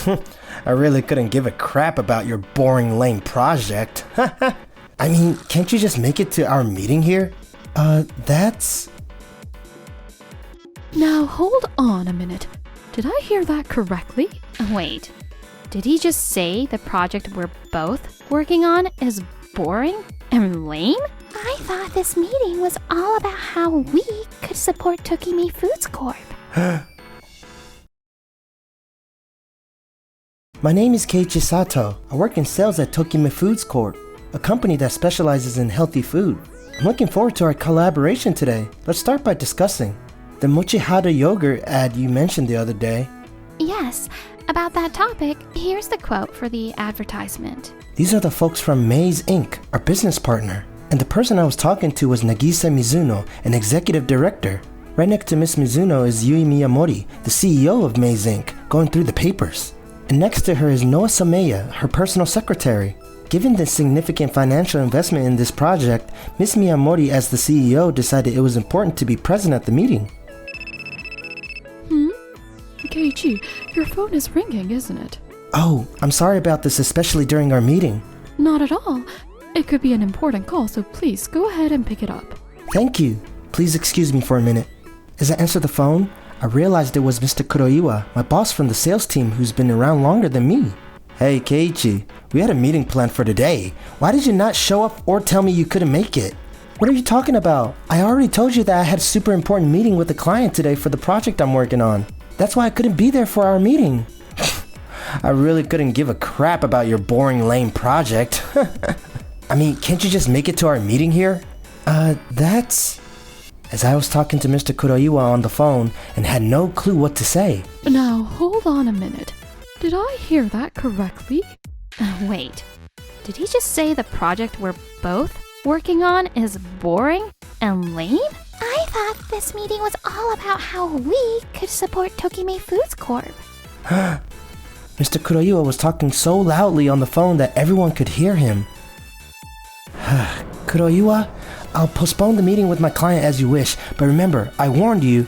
I really couldn't give a crap about your boring, lame project. I mean, can't you just make it to our meeting here? That's... Now hold on a minute. Did I hear that correctly? Wait, did he just say the project we're both working on is boring and lame? I thought this meeting was all about how we could support Tokimi Foods Corp. My name is Keiichi Sato. I work in sales at Tokimi Foods Corp, a company that specializes in healthy food. I'm looking forward to our collaboration today. Let's start by discussing the Mochihada yogurt ad you mentioned the other day. Yes, about that topic, here's the quote for the advertisement. These are the folks from Maze Inc., our business partner. And the person I was talking to was Nagisa Mizuno, an executive director. Right next to Miss Mizuno is Yui Miyamori, the CEO of Maze Inc., going through the papers. And next to her is Noah Sameya, her personal secretary. Given the significant financial investment in this project, Miss Miyamori as the CEO decided it was important to be present at the meeting. Keiichi, your phone is ringing, isn't it? Oh, I'm sorry about this, especially during our meeting. Not at all. It could be an important call, so please go ahead and pick it up. Thank you. Please excuse me for a minute. As I answered the phone, I realized it was Mr. Kuroiwa, my boss from the sales team who's been around longer than me. Hey Keiichi, we had a meeting planned for today. Why did you not show up or tell me you couldn't make it? What are you talking about? I already told you that I had a super important meeting with a client today for the project I'm working on. That's why I couldn't be there for our meeting. I really couldn't give a crap about your boring, lame project. I mean, can't you just make it to our meeting here? That's... As I was talking to Mr. Kuroiwa on the phone and had no clue what to say. Now, hold on a minute. Did I hear that correctly? Wait, did he just say the project we're both working on is boring and lame? I thought this meeting was all about how we could support Tokimi Foods Corp. Mr. Kuroiwa was talking so loudly on the phone that everyone could hear him. Kuroiwa, I'll postpone the meeting with my client as you wish, but remember, I warned you.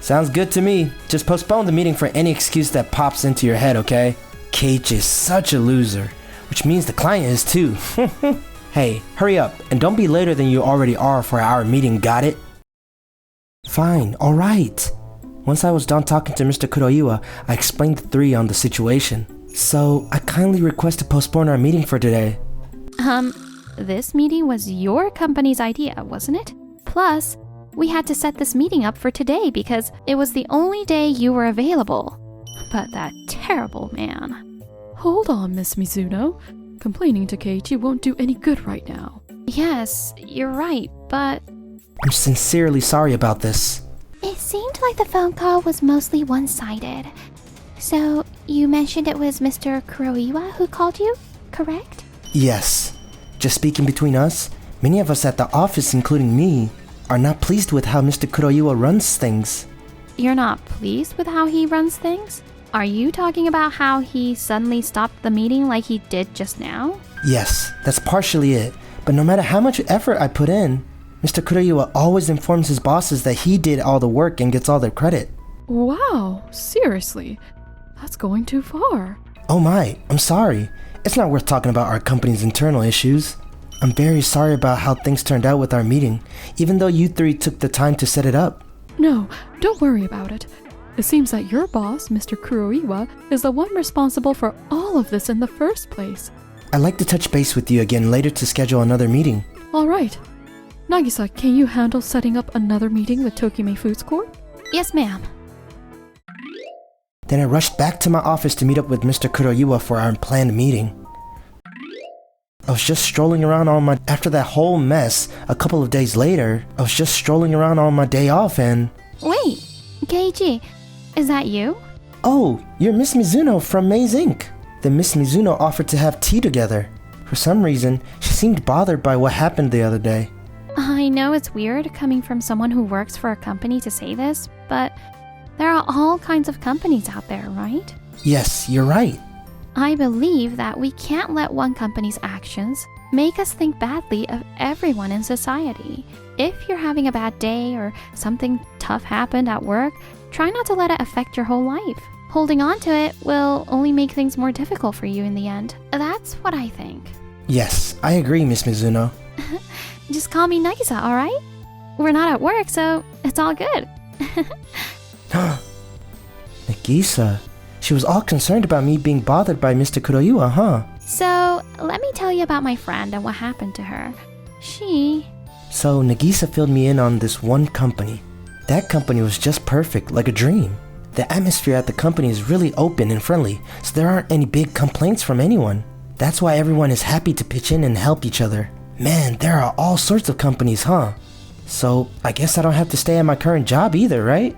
Sounds good to me. Just postpone the meeting for any excuse that pops into your head, okay? Keiichi is such a loser, which means the client is too. Hey, hurry up, and don't be later than you already are for our meeting, got it? Fine, alright. Once I was done talking to Mr. Kuroiwa, I explained the three on the situation. So, I kindly request to postpone our meeting for today. This meeting was your company's idea, wasn't it? Plus, we had to set this meeting up for today because it was the only day you were available. But that terrible man. Hold on, Miss Mizuno. Complaining to Keiichi won't do any good right now. Yes, you're right, but... I'm sincerely sorry about this. It seemed like the phone call was mostly one-sided. So, you mentioned it was Mr. Kuroiwa who called you, correct? Yes. Just speaking between us, many of us at the office, including me, are not pleased with how Mr. Kuroiwa runs things. You're not pleased with how he runs things? Are you talking about how he suddenly stopped the meeting like he did just now? Yes, that's partially it. But no matter how much effort I put in, Mr. Kuroiwa always informs his bosses that he did all the work and gets all the credit. Wow, seriously? That's going too far. Oh my, I'm sorry. It's not worth talking about our company's internal issues. I'm very sorry about how things turned out with our meeting, even though you three took the time to set it up. No, don't worry about it. It seems that your boss, Mr. Kuroiwa, is the one responsible for all of this in the first place. I'd like to touch base with you again later to schedule another meeting. All right. Nagisa, can you handle setting up another meeting with Tokimi Foods Corp? Yes, ma'am. Then I rushed back to my office to meet up with Mr. Kuroiwa for our planned meeting. I was just strolling around after that whole mess, a couple of days later, I was just strolling around on my day off and... Wait, Keiichi, is that you? Oh, you're Miss Mizuno from Maze Inc. Then Miss Mizuno offered to have tea together. For some reason, she seemed bothered by what happened the other day. I know it's weird coming from someone who works for a company to say this, but there are all kinds of companies out there, right? Yes, you're right. I believe that we can't let one company's actions make us think badly of everyone in society. If you're having a bad day or something tough happened at work, try not to let it affect your whole life. Holding on to it will only make things more difficult for you in the end. That's what I think. Yes, I agree, Miss Mizuno. Just call me Nagisa, alright? We're not at work, so it's all good. Nagisa, she was all concerned about me being bothered by Mr. Kuroiwa, huh? So, let me tell you about my friend and what happened to her. So Nagisa filled me in on this one company. That company was just perfect, like a dream. The atmosphere at the company is really open and friendly, so there aren't any big complaints from anyone. That's why everyone is happy to pitch in and help each other. Man, there are all sorts of companies, huh? So I guess I don't have to stay at my current job either, right?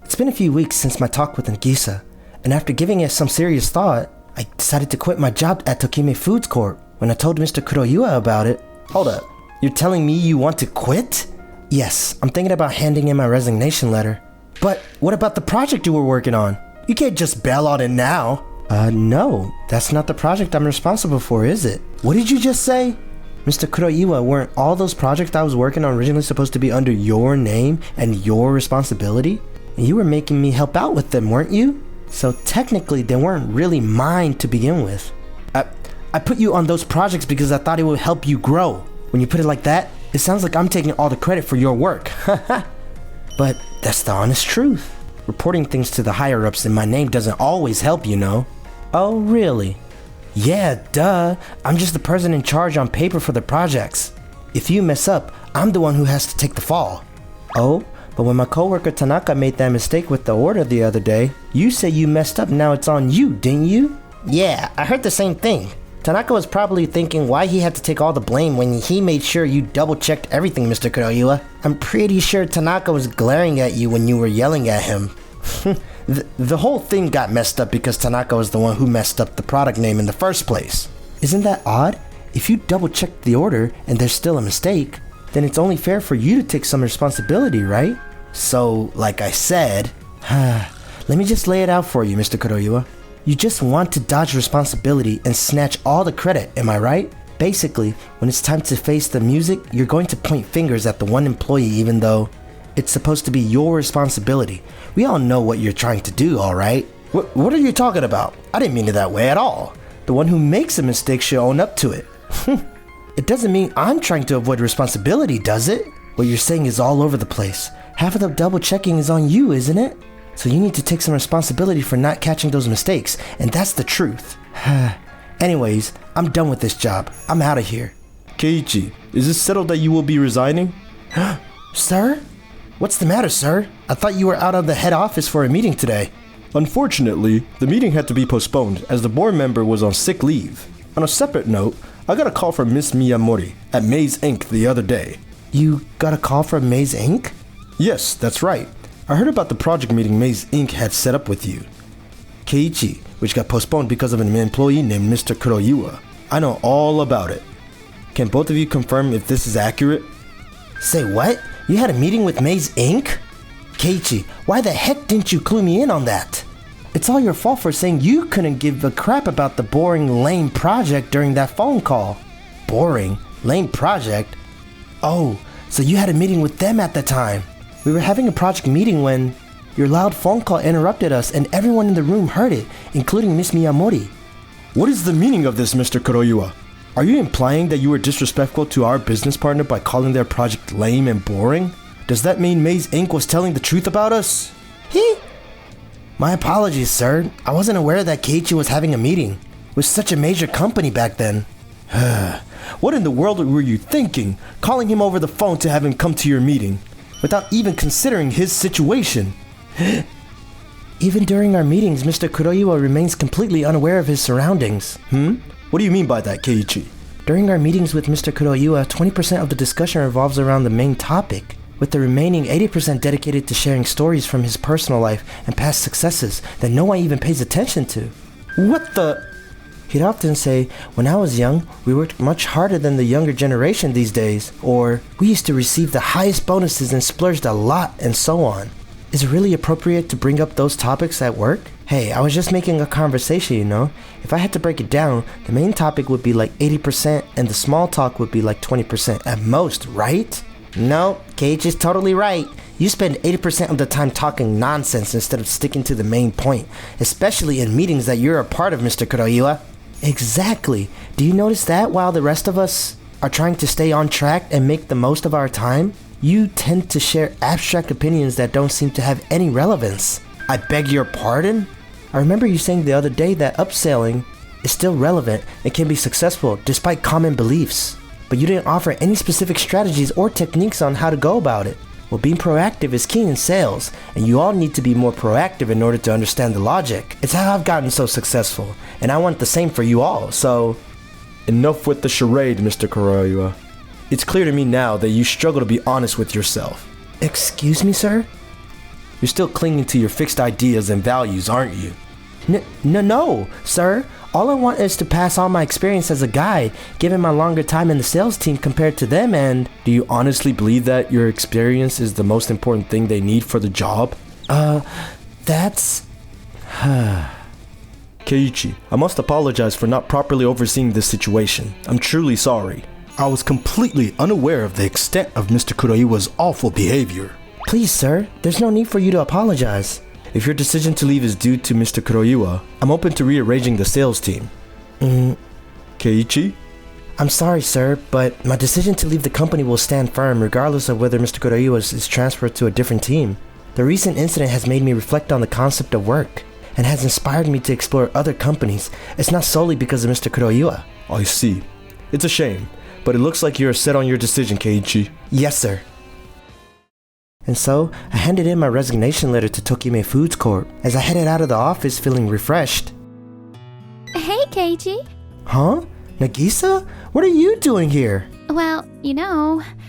It's been a few weeks since my talk with Nagisa, and after giving it some serious thought, I decided to quit my job at Tokime Foods Corp. When I told Mr. Kuroiwa about it. Hold up, you're telling me you want to quit? Yes, I'm thinking about handing in my resignation letter. But what about the project you were working on? You can't just bail on it now. No, that's not the project I'm responsible for, is it? What did you just say? Mr. Kuroiwa, weren't all those projects I was working on originally supposed to be under your name and your responsibility? And you were making me help out with them, weren't you? So technically, they weren't really mine to begin with. I put you on those projects because I thought it would help you grow. When you put it like that, it sounds like I'm taking all the credit for your work. But that's the honest truth. Reporting things to the higher-ups in my name doesn't always help, you know. Oh, really? Yeah, duh. I'm just the person in charge on paper for the projects. If you mess up, I'm the one who has to take the fall. Oh, but when my coworker Tanaka made that mistake with the order the other day, you say you messed up, now it's on you, didn't you? Yeah, I heard the same thing. Tanaka was probably thinking why he had to take all the blame when he made sure you double-checked everything, Mr. Kuroiwa. I'm pretty sure Tanaka was glaring at you when you were yelling at him. The whole thing got messed up because Tanaka was the one who messed up the product name in the first place. Isn't that odd? If you double-checked the order and there's still a mistake, then it's only fair for you to take some responsibility, right? So, like I said, let me just lay it out for you, Mr. Kuroiwa. You just want to dodge responsibility and snatch all the credit, am I right? Basically, when it's time to face the music, you're going to point fingers at the one employee even though it's supposed to be your responsibility. We all know what you're trying to do, alright? What are you talking about? I didn't mean it that way at all. The one who makes a mistake should own up to it. It doesn't mean I'm trying to avoid responsibility, does it? What you're saying is all over the place. Half of the double checking is on you, isn't it? So you need to take some responsibility for not catching those mistakes, and that's the truth. Anyways, I'm done with this job. I'm out of here. Keiichi, is it settled that you will be resigning? Sir? What's the matter, sir? I thought you were out of the head office for a meeting today. Unfortunately, the meeting had to be postponed as the board member was on sick leave. On a separate note, I got a call from Miss Miyamori at Maze Inc. the other day. You got a call from Maze Inc.? Yes, that's right. I heard about the project meeting Maze Inc. had set up with you, Keiichi, which got postponed because of an employee named Mr. Kuroiwa. I know all about it. Can both of you confirm if this is accurate? Say what? You had a meeting with Maze Inc.? Keiichi, why the heck didn't you clue me in on that? It's all your fault for saying you couldn't give a crap about the boring, lame project during that phone call. Boring? Lame project? Oh, so you had a meeting with them at the time. We were having a project meeting when your loud phone call interrupted us and everyone in the room heard it, including Miss Miyamori. What is the meaning of this, Mr. Kuroiwa? Are you implying that you were disrespectful to our business partner by calling their project lame and boring? Does that mean Maze Inc. was telling the truth about us? My apologies, sir. I wasn't aware that Keiichi was having a meeting. It was such a major company back then. What in the world were you thinking, calling him over the phone to have him come to your meeting, without even considering his situation? Even during our meetings, Mr. Kuroiwa remains completely unaware of his surroundings. What do you mean by that, Keiichi? During our meetings with Mr. Kuroiwa, 20% of the discussion revolves around the main topic, with the remaining 80% dedicated to sharing stories from his personal life and past successes that no one even pays attention to. What the? He'd often say, when I was young, we worked much harder than the younger generation these days, or we used to receive the highest bonuses and splurged a lot, and so on. Is it really appropriate to bring up those topics at work? Hey, I was just making a conversation, you know? If I had to break it down, the main topic would be like 80% and the small talk would be like 20% at most, right? No, Keiichi's totally right. You spend 80% of the time talking nonsense instead of sticking to the main point, especially in meetings that you're a part of, Mr. Kuroiwa. Exactly. Do you notice that while the rest of us are trying to stay on track and make the most of our time, you tend to share abstract opinions that don't seem to have any relevance? I beg your pardon? I remember you saying the other day that upselling is still relevant and can be successful despite common beliefs, but you didn't offer any specific strategies or techniques on how to go about it. Well, being proactive is key in sales, and you all need to be more proactive in order to understand the logic. It's how I've gotten so successful, and I want the same for you all, so... Enough with the charade, Mr. Kuroiwa. It's clear to me now that you struggle to be honest with yourself. Excuse me, sir? You're still clinging to your fixed ideas and values, aren't you? No, sir. All I want is to pass on my experience as a guy, given my longer time in the sales team compared to them, and... Do you honestly believe that your experience is the most important thing they need for the job? That's... Keiichi, I must apologize for not properly overseeing this situation. I'm truly sorry. I was completely unaware of the extent of Mr. Kuroiwa's awful behavior. Please, sir, there's no need for you to apologize. If your decision to leave is due to Mr. Kuroiwa, I'm open to rearranging the sales team. Keiichi? I'm sorry, sir, but my decision to leave the company will stand firm regardless of whether Mr. Kuroiwa is transferred to a different team. The recent incident has made me reflect on the concept of work and has inspired me to explore other companies. It's not solely because of Mr. Kuroiwa. I see. It's a shame, but it looks like you're set on your decision, Keiichi. Yes, sir. And so, I handed in my resignation letter to Tokime Foods Corp. As I headed out of the office feeling refreshed. Hey, Keiichi. Huh? Nagisa? What are you doing here? Well,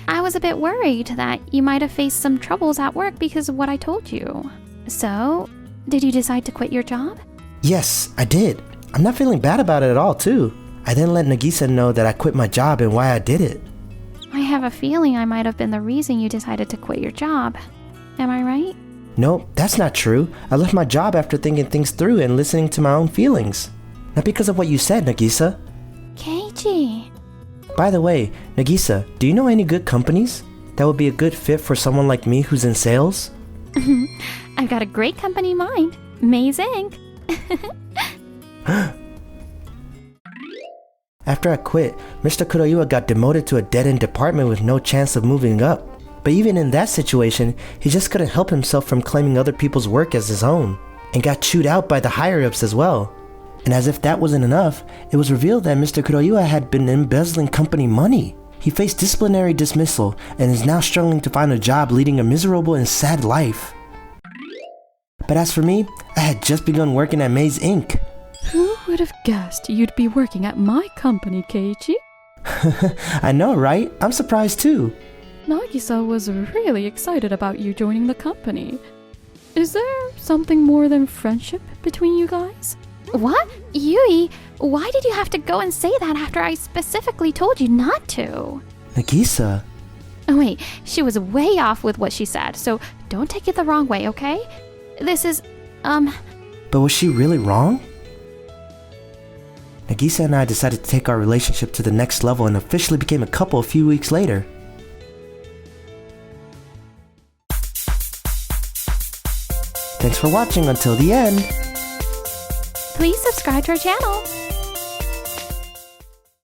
I was a bit worried that you might have faced some troubles at work because of what I told you. So, did you decide to quit your job? Yes, I did. I'm not feeling bad about it at all, too. I then let Nagisa know that I quit my job and why I did it. I have a feeling I might have been the reason you decided to quit your job. Am I right? Nope, that's not true. I left my job after thinking things through and listening to my own feelings. Not because of what you said, Nagisa. Keiichi. By the way, Nagisa, do you know any good companies that would be a good fit for someone like me who's in sales? I've got a great company in mind. Maze Inc. After I quit, Mr. Kuroiwa got demoted to a dead-end department with no chance of moving up. But even in that situation, he just couldn't help himself from claiming other people's work as his own, and got chewed out by the higher-ups as well. And as if that wasn't enough, it was revealed that Mr. Kuroiwa had been embezzling company money. He faced disciplinary dismissal and is now struggling to find a job, leading a miserable and sad life. But as for me, I had just begun working at Maze Inc. Who would have guessed you'd be working at my company, Keiichi? I know, right? I'm surprised too. Nagisa was really excited about you joining the company. Is there something more than friendship between you guys? What? Yui, why did you have to go and say that after I specifically told you not to? Nagisa. Oh wait, she was way off with what she said, so don't take it the wrong way, okay? This is, But was she really wrong? Nagisa and I decided to take our relationship to the next level and officially became a couple a few weeks later. Thanks for watching until the end. Please subscribe to our channel.